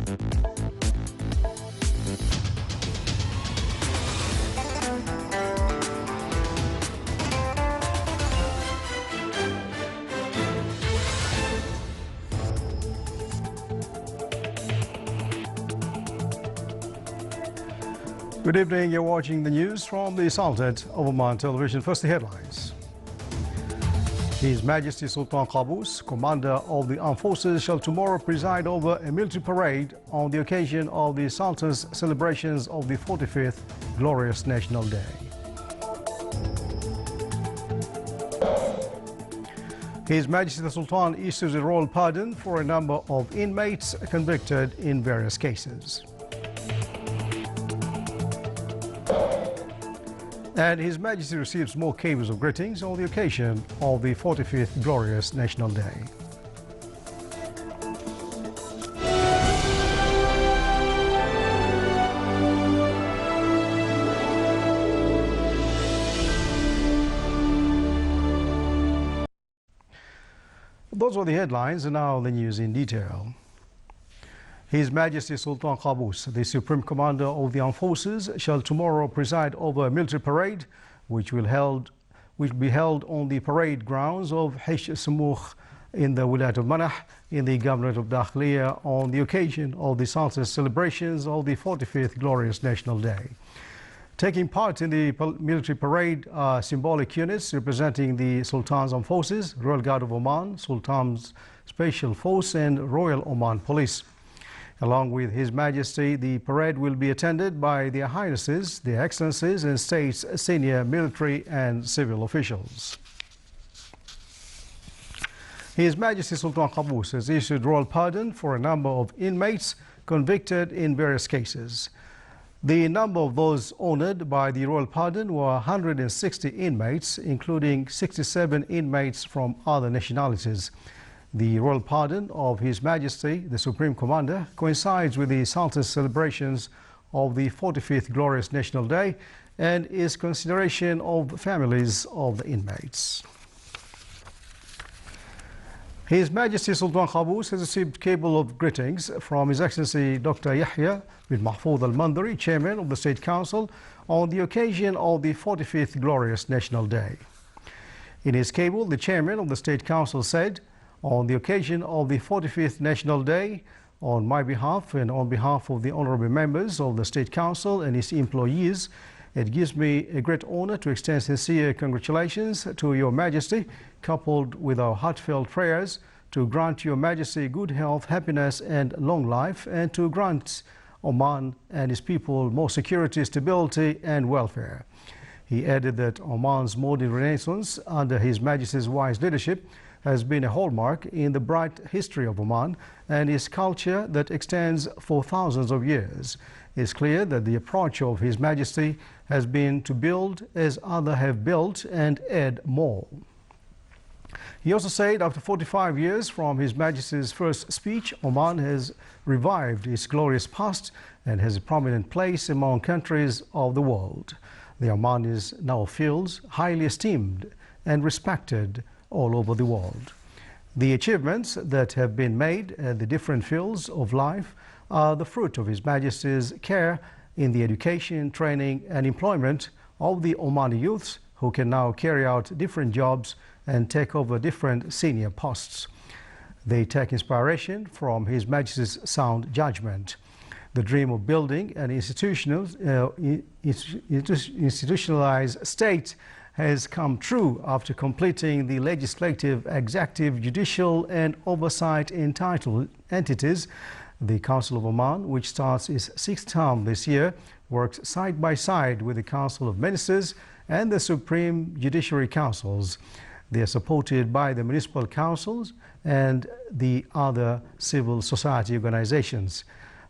Good evening, you're watching the news from the Sultan of Oman Television. First, the headlines. His Majesty Sultan Qaboos, Commander of the Armed Forces, shall tomorrow preside over a military parade on the occasion of the Sultan's celebrations of the 45th Glorious National Day. His Majesty the Sultan issues a royal pardon for a number of inmates convicted in various cases. And His Majesty receives more cables of greetings on the occasion of the 45th Glorious National Day. Those were the headlines, and now the news in detail. His Majesty Sultan Qaboos, the Supreme Commander of the Armed Forces, shall tomorrow preside over a military parade which will be held on the parade grounds of Hish Samukh in the Wilayat of Manah in the Governorate of Dakhliya on the occasion of the Sultan's celebrations of the 45th Glorious National Day. Taking part in the military parade are symbolic units representing the Sultan's Armed Forces, Royal Guard of Oman, Sultan's Special Force and Royal Oman Police. Along with His Majesty, the parade will be attended by Their Highnesses, Their Excellencies and State's senior military and civil officials. His Majesty Sultan Qaboos has issued royal pardon for a number of inmates convicted in various cases. The number of those honoured by the royal pardon were 160 inmates, including 67 inmates from other nationalities. The royal pardon of His Majesty, the Supreme Commander, coincides with the Sultan's celebrations of the 45th Glorious National Day and is consideration of families of the inmates. His Majesty Sultan Qaboos has received cable of greetings from His Excellency Dr. Yahya bin Mahfoud Al-Mandari, Chairman of the State Council, on the occasion of the 45th Glorious National Day. In his cable, the Chairman of the State Council said, "On the occasion of the 45th National Day, on my behalf and on behalf of the honourable members of the State Council and its employees, it gives me a great honour to extend sincere congratulations to Your Majesty, coupled with our heartfelt prayers to grant Your Majesty good health, happiness and long life, and to grant Oman and its people more security, stability and welfare." He added that Oman's modern renaissance under His Majesty's wise leadership has been a hallmark in the bright history of Oman and its culture that extends for thousands of years. It's clear that the approach of His Majesty has been to build as others have built and add more. He also said after 45 years from His Majesty's first speech, Oman has revived its glorious past and has a prominent place among countries of the world. The Omanis now feels highly esteemed and respected all over the world. The achievements that have been made at the different fields of life are the fruit of His Majesty's care in the education, training and employment of the Omani youths who can now carry out different jobs and take over different senior posts. They take inspiration from His Majesty's sound judgment. The dream of building an institutionalized state has come true after completing the legislative, executive, judicial and oversight entitled entities. The Council of Oman, which starts its 6th term this year, works side by side with the Council of Ministers and the Supreme Judiciary Councils. They are supported by the municipal councils and the other civil society organizations.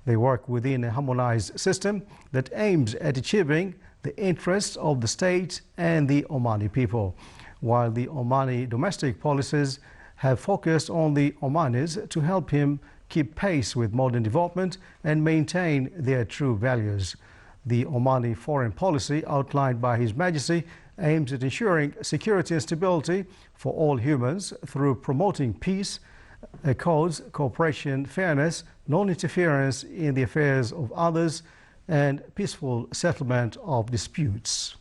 They work within a harmonized system that aims at achieving the interests of the state and the Omani people, while the Omani domestic policies have focused on the Omanis to help him keep pace with modern development and maintain their true values. The Omani foreign policy outlined by His Majesty aims at ensuring security and stability for all humans through promoting peace, codes, cooperation, fairness, non-interference in the affairs of others, and peaceful settlement of disputes.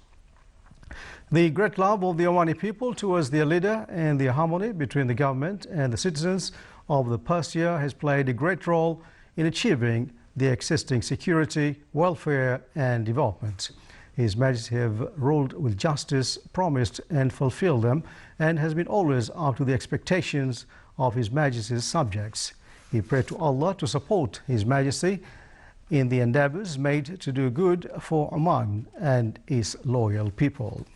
The great love of the Omani people towards their leader and the harmony between the government and the citizens of the Persia has played a great role in achieving the existing security, welfare and development. His Majesty have ruled with justice, promised and fulfilled them, and has been always up to the expectations of His Majesty's subjects. He prayed to Allah to support His Majesty in the endeavors made to do good for Oman and its loyal people.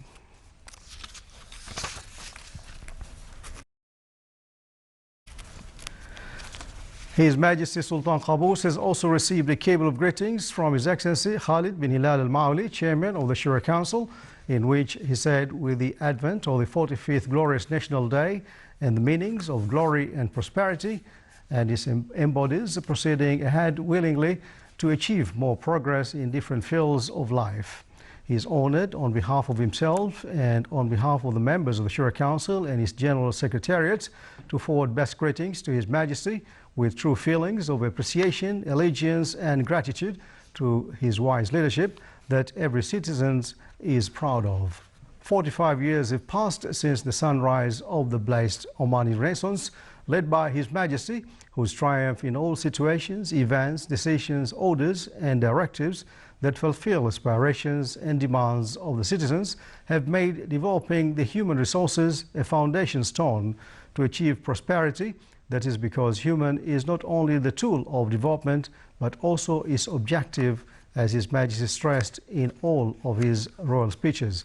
His Majesty Sultan Qaboos has also received a cable of greetings from His Excellency Khalid bin Hilal Al Mauli, Chairman of the Shura Council, in which he said, with the advent of the 45th glorious National Day and the meanings of glory and prosperity, and this embodies proceeding ahead willingly to achieve more progress in different fields of life. He is honored on behalf of himself and on behalf of the members of the Shura Council and his General Secretariat to forward best greetings to His Majesty with true feelings of appreciation, allegiance and gratitude to his wise leadership that every citizen is proud of. 45 years have passed since the sunrise of the blessed Omani Renaissance, led by His Majesty, whose triumph in all situations, events, decisions, orders and directives that fulfill aspirations and demands of the citizens have made developing the human resources a foundation stone to achieve prosperity. That is because human is not only the tool of development but also its objective, as His Majesty stressed in all of his royal speeches.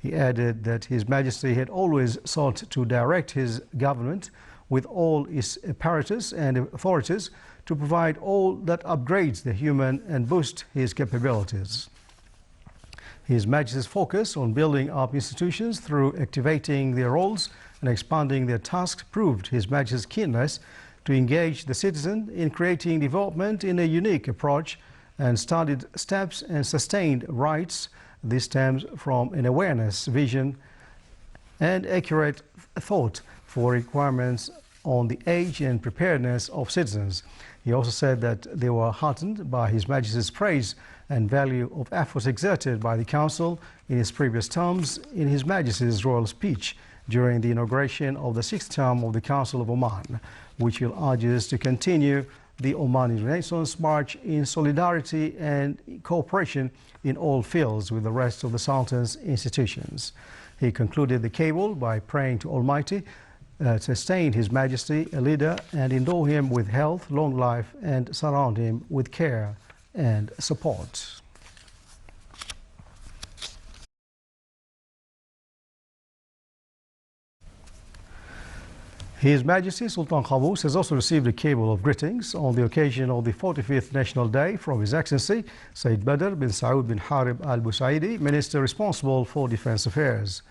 He added that His Majesty had always sought to direct his government with all its apparatus and authorities to provide all that upgrades the human and boosts his capabilities. His Majesty's focus on building up institutions through activating their roles and expanding their tasks proved His Majesty's keenness to engage the citizen in creating development in a unique approach and studied steps and sustained rights. This stems from an awareness, vision and accurate thought for requirements on the age and preparedness of citizens. He also said that they were heartened by His Majesty's praise and value of efforts exerted by the Council in its previous terms in His Majesty's royal speech during the inauguration of the 6th term of the Council of Oman, which will urge us to continue the Omani Renaissance march in solidarity and cooperation in all fields with the rest of the Sultan's institutions. He concluded the cable by praying to Almighty sustain His Majesty, a leader, and endow him with health, long life, and surround him with care and support. His Majesty Sultan Qaboos has also received a cable of greetings on the occasion of the 45th National Day from His Excellency Sayyid Badr bin Saud bin Harib Al Busaidi, Minister responsible for Defence Affairs.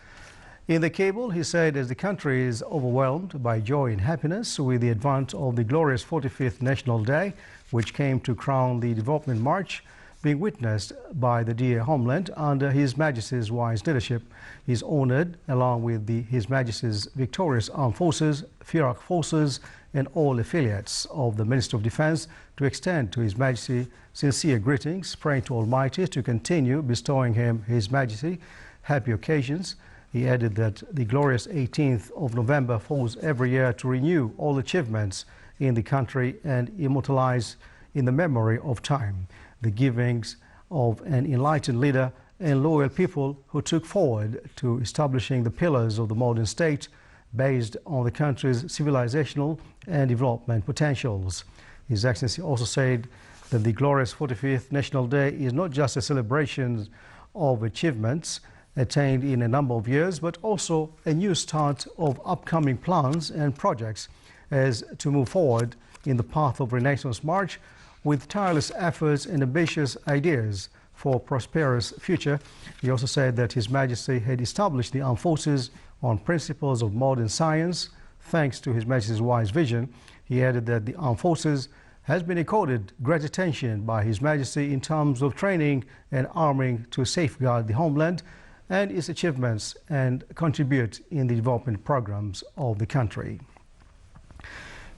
In the cable, he said, as the country is overwhelmed by joy and happiness with the advent of the glorious 45th National Day, which came to crown the development march being witnessed by the dear homeland under His Majesty's wise leadership, he is honoured, along with His Majesty's victorious armed forces, Firak forces and all affiliates of the Ministry of Defence, to extend to His Majesty sincere greetings, praying to Almighty to continue bestowing him His Majesty happy occasions. He added that the glorious 18th of November falls every year to renew all achievements in the country and immortalize in the memory of time the givings of an enlightened leader and loyal people who took forward to establishing the pillars of the modern state based on the country's civilizational and development potentials. His Excellency also said that the glorious 45th National Day is not just a celebration of achievements attained in a number of years, but also a new start of upcoming plans and projects as to move forward in the path of Renaissance March with tireless efforts and ambitious ideas for a prosperous future. He also said that His Majesty had established the armed forces on principles of modern science thanks to His Majesty's wise vision. He added that the armed forces has been accorded great attention by His Majesty in terms of training and arming to safeguard the homeland and its achievements and contribute in the development programs of the country.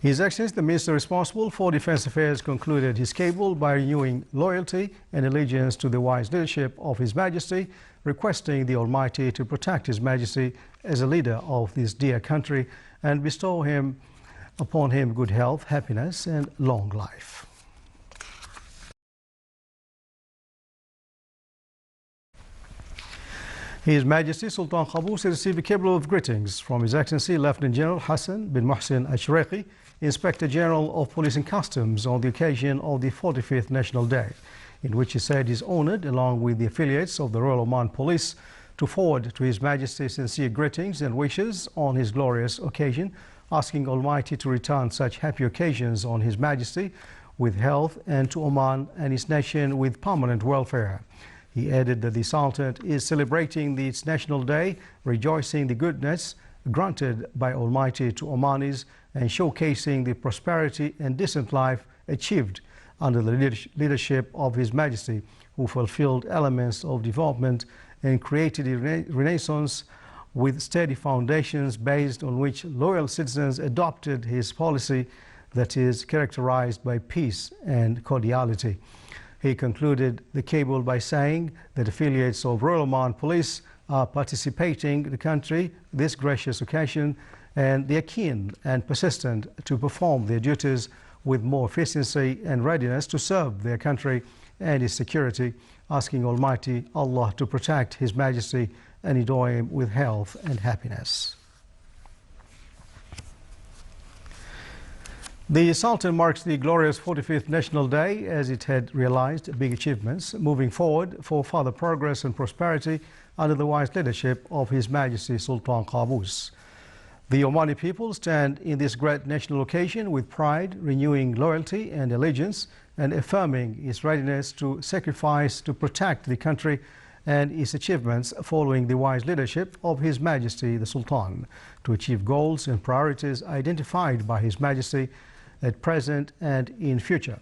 His Excellency, the Minister responsible for Defence Affairs, concluded his cable by renewing loyalty and allegiance to the wise leadership of His Majesty, requesting the Almighty to protect His Majesty as a leader of this dear country and bestow upon him good health, happiness and long life. His Majesty Sultan Qaboos has received a cable of greetings from His Excellency Lieutenant General Hassan bin Mohsin Ashreqi, Inspector General of Police and Customs, on the occasion of the 45th National Day, in which he said he is honoured, along with the affiliates of the Royal Oman Police, to forward to His Majesty sincere greetings and wishes on his glorious occasion, asking Almighty to return such happy occasions on His Majesty with health, and to Oman and his nation with permanent welfare. He added that the Sultanate is celebrating its National Day, rejoicing the goodness granted by Almighty to Omanis and showcasing the prosperity and decent life achieved under the leadership of His Majesty, who fulfilled elements of development and created a renaissance with steady foundations based on which loyal citizens adopted his policy that is characterized by peace and cordiality. He concluded the cable by saying that affiliates of Royal Oman Police are participating in the country this gracious occasion, and they are keen and persistent to perform their duties with more efficiency and readiness to serve their country and its security, asking Almighty Allah to protect His Majesty and endow him with health and happiness. The Sultan marks the glorious 45th National Day as it had realized big achievements, moving forward for further progress and prosperity under the wise leadership of His Majesty Sultan Qaboos. The Omani people stand in this great national occasion with pride, renewing loyalty and allegiance and affirming its readiness to sacrifice to protect the country and its achievements, following the wise leadership of His Majesty the Sultan to achieve goals and priorities identified by His Majesty at present and in future.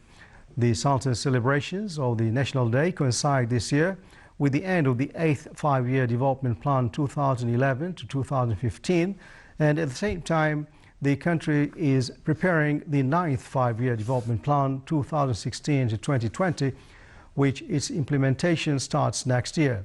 The Sultan's celebrations of the National Day coincide this year with the end of the 8th Five-Year Development Plan 2011 to 2015, and at the same time the country is preparing the 9th Five-Year Development Plan 2016 to 2020, which its implementation starts next year.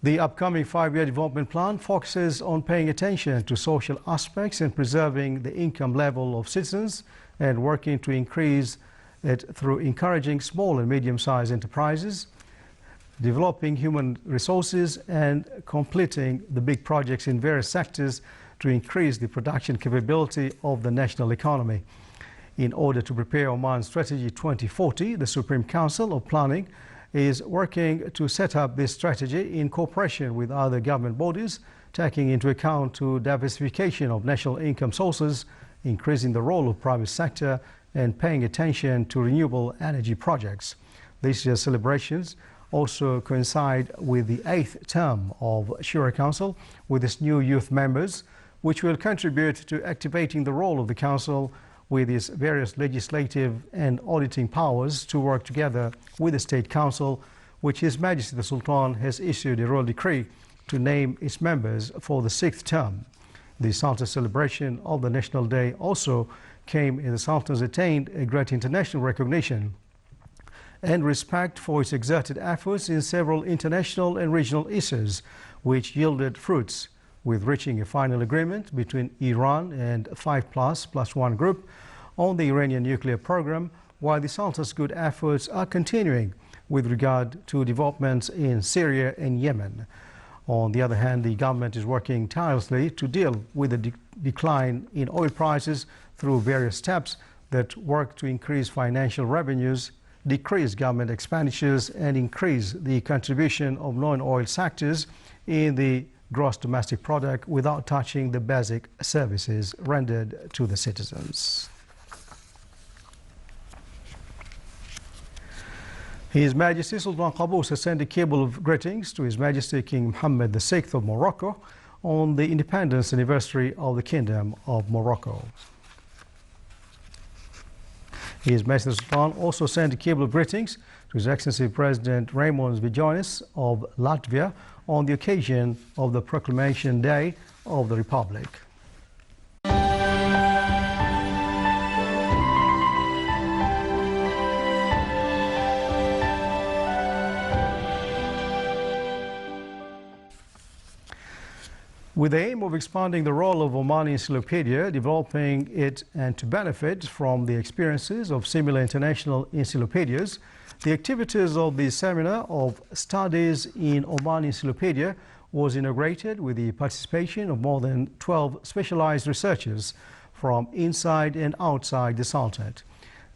The upcoming 5-year development plan focuses on paying attention to social aspects and preserving the income level of citizens, and working to increase it through encouraging small and medium-sized enterprises, developing human resources and completing the big projects in various sectors to increase the production capability of the national economy. In order to prepare Oman Strategy 2040, the Supreme Council of Planning is working to set up this strategy in cooperation with other government bodies, taking into account to diversification of national income sources, increasing the role of private sector and paying attention to renewable energy projects. This year's celebrations also coincide with the 8th term of Shura Council with its new youth members, which will contribute to activating the role of the Council with its various legislative and auditing powers to work together with the State Council, which His Majesty the Sultan has issued a royal decree to name its members for the 6th term. The Sultan's celebration of the National Day also came as the Sultan's attained a great international recognition and respect for its exerted efforts in several international and regional issues, which yielded fruits, with reaching a final agreement between Iran and 5+1 group on the Iranian nuclear program, while the Sultan's good efforts are continuing with regard to developments in Syria and Yemen. On the other hand, the government is working tirelessly to deal with the decline in oil prices through various steps that work to increase financial revenues, decrease government expenditures and increase the contribution of non-oil sectors in the gross domestic product without touching the basic services rendered to the citizens. His Majesty Sultan Qaboos has sent a cable of greetings to His Majesty King Mohammed VI of Morocco on the independence anniversary of the Kingdom of Morocco. His Majesty Sultan also sent a cable of greetings to His Excellency President Raimons Vijonis of Latvia on the occasion of the Proclamation Day of the Republic. With the aim of expanding the role of Omani Encyclopedia, developing it and to benefit from the experiences of similar international encyclopedias, the activities of the Seminar of Studies in Omani Encyclopedia was inaugurated with the participation of more than 12 specialized researchers from inside and outside the Sultanate.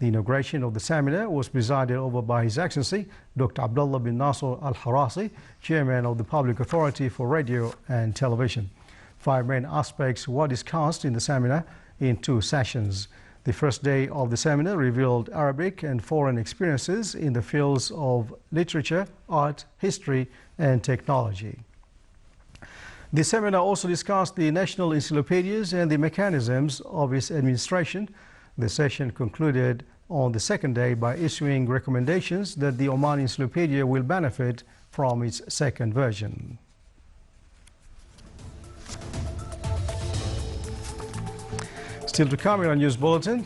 The inauguration of the seminar was presided over by His Excellency Dr. Abdullah bin Nasser Al-Harasi, Chairman of the Public Authority for Radio and Television. 5 main aspects were discussed in the seminar in 2 sessions. The first day of the seminar revealed Arabic and foreign experiences in the fields of literature, art, history, and technology. The seminar also discussed the national encyclopedias and the mechanisms of its administration. The session concluded on the second day by issuing recommendations that the Omani Encyclopedia will benefit from its second version. Still to come in our news bulletin.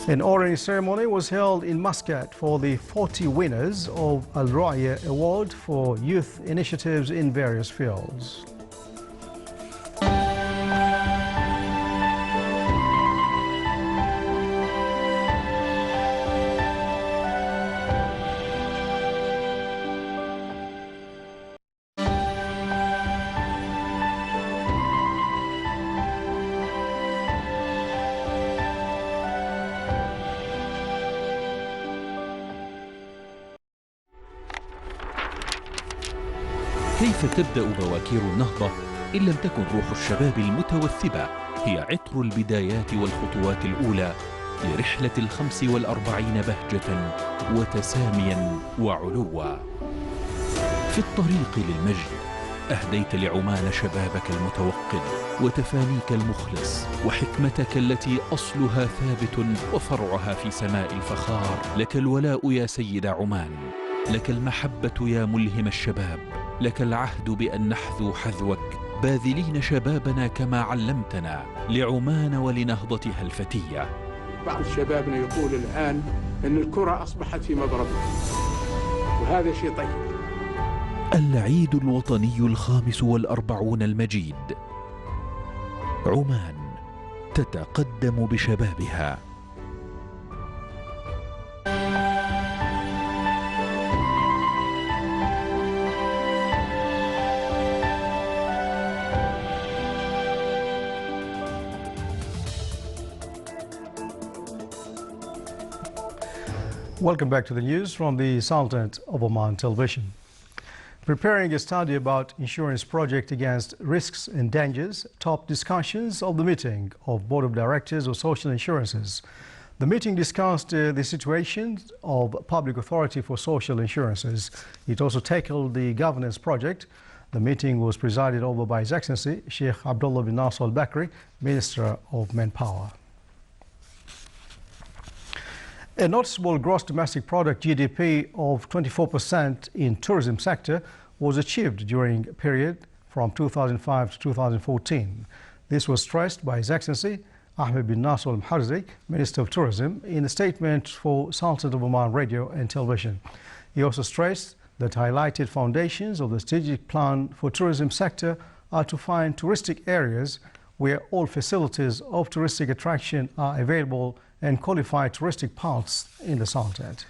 An honorary ceremony was held in Muscat for the 40 winners of Al Ru'ya Award for youth initiatives in various fields. كيف تبدأ بواكير النهضة إن لم تكن روح الشباب المتوثبة هي عطر البدايات والخطوات الأولى لرحلة 45 بهجة وتساميا وعلوا. في الطريق للمجد أهديت لعمان شبابك المتوقد وتفانيك المخلص وحكمتك التي أصلها ثابت وفرعها في سماء الفخار. لك الولاء يا سيد عمان، لك المحبة يا ملهم الشباب، لك العهد بأن نحذو حذوك باذلين شبابنا كما علمتنا لعمان ولنهضتها الفتية. بعض شبابنا يقول الآن أن الكرة أصبحت في مضربها، وهذا شيء طيب. العيد الوطني 45 المجيد. عمان تتقدم بشبابها. Welcome back to the news from the Sultanate of Oman Television. Preparing a study about insurance project against risks and dangers, top discussions of the meeting of Board of Directors of Social Insurances. The meeting discussed the situation of Public Authority for Social Insurances. It also tackled the governance project. The meeting was presided over by His Excellency Sheikh Abdullah bin Nasser Al-Bakri, Minister of Manpower. A noticeable gross domestic product GDP of 24% in tourism sector was achieved during a period from 2005 to 2014. This was stressed by His Excellency Ahmed bin Nasser Al-Mharzi, Minister of Tourism, in a statement for Sultanate of Oman Radio and Television. He also stressed that highlighted foundations of the strategic plan for tourism sector are to find touristic areas where all facilities of touristic attraction are available and qualified touristic paths in the Sultanate.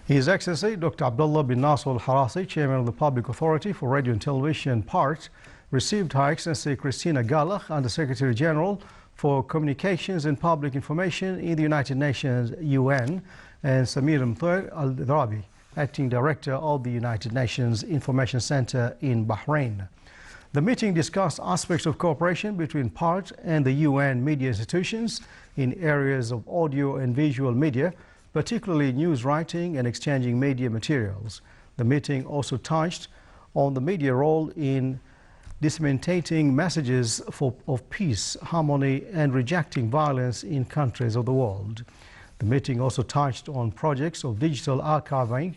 His Excellency Dr. Abdullah bin Nasser Al-Harasi, Chairman of the Public Authority for Radio and Television Part, received Her Excellency Christina Galach, Under Secretary General for Communications and Public Information in the United Nations UN, and Samir Mthir Al-Drabi, Acting Director of the United Nations Information Center in Bahrain. The meeting discussed aspects of cooperation between PART and the UN media institutions in areas of audio and visual media, particularly news writing and exchanging media materials. The meeting also touched on the media role in disseminating messages of peace, harmony, and rejecting violence in countries of the world. The meeting also touched on projects of digital archiving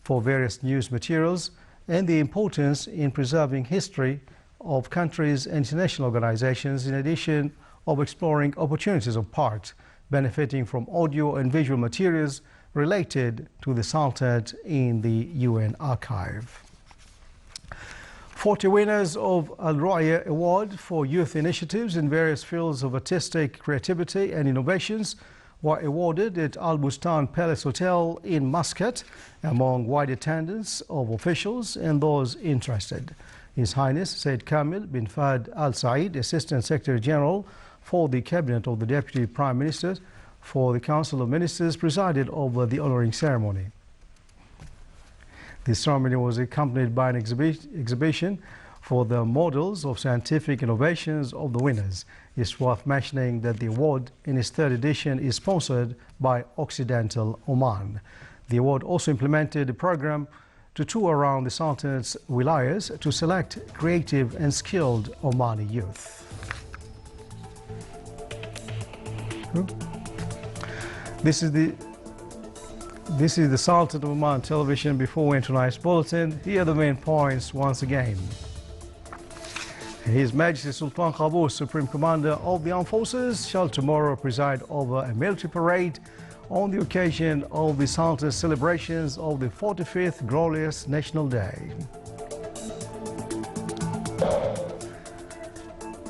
for various news materials and the importance in preserving history of countries and international organizations, in addition of exploring opportunities of PART benefiting from audio and visual materials related to the Sultanate in the UN archive. 40 winners of Al Ru'ya Award for youth initiatives in various fields of artistic creativity and innovations were awarded at Al Bustan Palace Hotel in Muscat among wide attendance of officials and those interested. His Highness Said Kamil bin Fahd Al Said, Assistant Secretary General for the Cabinet of the Deputy Prime Minister for the Council of Ministers, presided over the honouring ceremony. This ceremony was accompanied by an exhibition for the models of scientific innovations of the winners. It's worth mentioning that the award in its third edition is sponsored by Occidental Oman. The award also implemented a program to tour around the Sultanate's wilayas to select creative and skilled Omani youth. This is the Sultan of Oman television. Before we enter tonight's bulletin, here are the main points once again. His Majesty Sultan Qaboos, Supreme Commander of the Armed Forces, shall tomorrow preside over a military parade on the occasion of the Sultan's celebrations of the 45th Glorious National Day.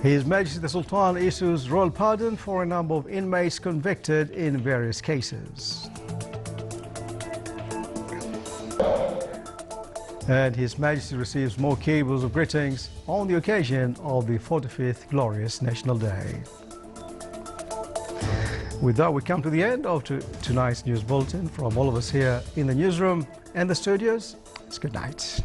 His Majesty the Sultan issues royal pardon for a number of inmates convicted in various cases. And His Majesty receives more cables of greetings on the occasion of the 45th Glorious National Day. With that, we come to the end of tonight's news bulletin. From all of us here in the newsroom and the studios, it's good night.